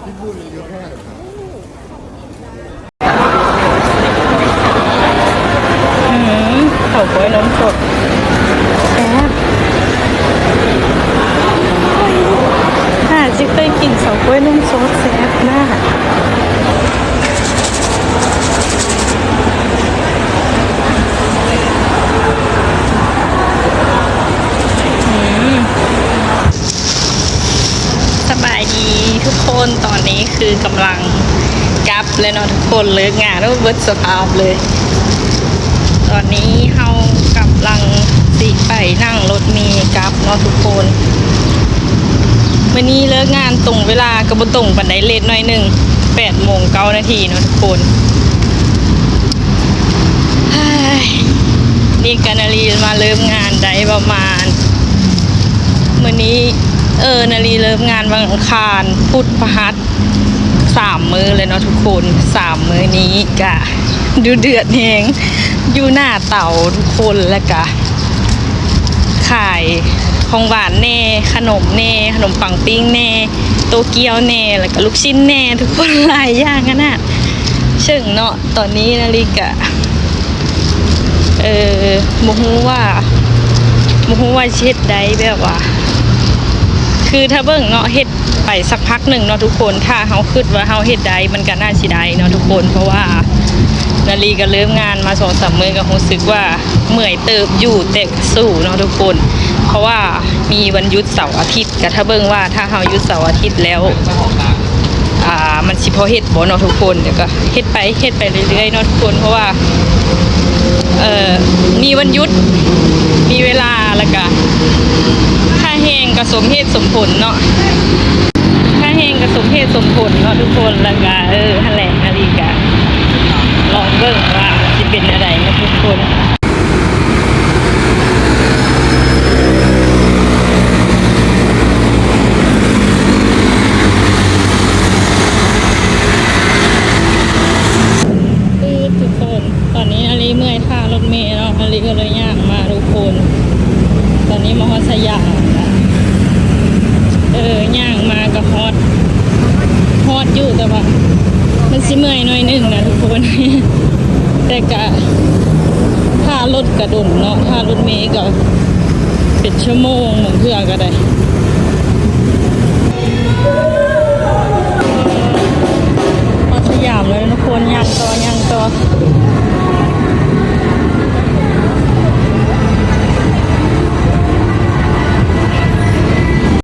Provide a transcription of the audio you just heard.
เผาก้อยนมสดแซ่บจะเคยกินเฉาก้วยนมสดแซ่บมากสบายดีทุกคนตอนนี้คือกำลังกลับเลยเนาะทุกคนเลิกงานแล้วเบิดสภาพเลยตอนนี้เฮากำลังสิไปนั่งรถเมล์กลับเนาะทุกคนวันนี้เลิกงานตรงเวลากระบตรงปันไดเลทหน่อยหนึ่ง8:09 นาทีเนาะทุกคนนี่กันนาลีมาเริ่มงานได้ประมาณวันนี้นาลีเริ่มงานวันอังคารพุธพฤหัส3 มื้อเลยเนาะทุกคน3 มื้อนี้กะดูเดือดแหงอยู่หน้าเต่าทุกคนแล้วกะขายของหวานแน่ขนมแน่ขนมปังปิ้งแน่โตเกียวแน่แล้วก็ลูกชิ้นแน่ทุกคนหลายอย่างกันน่ะเชิงเนาะตอนนี้นาฬิกะโมโหว่าเช็ดได้แบบว่าคือถ้าเบิ่งเนาะเฮ็ดไปสักพักหนึ่งเนาะทุกคนถ้าเฮาคิดว่าเฮาเฮ็ดได้มันก็น่าสิได้เนาะทุกคนเพราะว่านาลีก็เริ่มงานมา2-3 มื้อก็รู้สึกว่าเมื่อยเติบอยู่แต่สู้เนาะทุกคนเพราะว่ามีวันหยุดเสาร์อาทิตย์ก็ถ้าเบิ่งว่าถ้าเฮาหยุดเสาร์อาทิตย์แล้วมันสิพอเฮ็ดบ่เนาะทุกคนเดี๋ยวก็เฮ็ดไปเรื่อยๆเนาะทุกคนเพราะว่ามีวันหยุดมีเวลาแล้วก็ค่าแห้งก็สมเหตุสมผลเนาะค่าแห้งก็สมเหตุสมผลเนาะทุกคนแล้วก็หั่นแหละนาฬิกาลองเบิ่งว่าสิเป็นอะไรนะทุกคนตอนนี้นาลีเมื่อยท่ารถเมล์เนาะนาลีก็เลยย่างมาทุกคนตอนนี้มาฮอดสยามย่างมากับฮอดอยู่แต่ว่ามันสิเมื่อยหน่อยนึงนะทุกคนแต่กะถ้ารถกระดุนเนาะถ้ารถเมล์ก็เป็นชั่วโมงเหมือนเพื่อก็ได้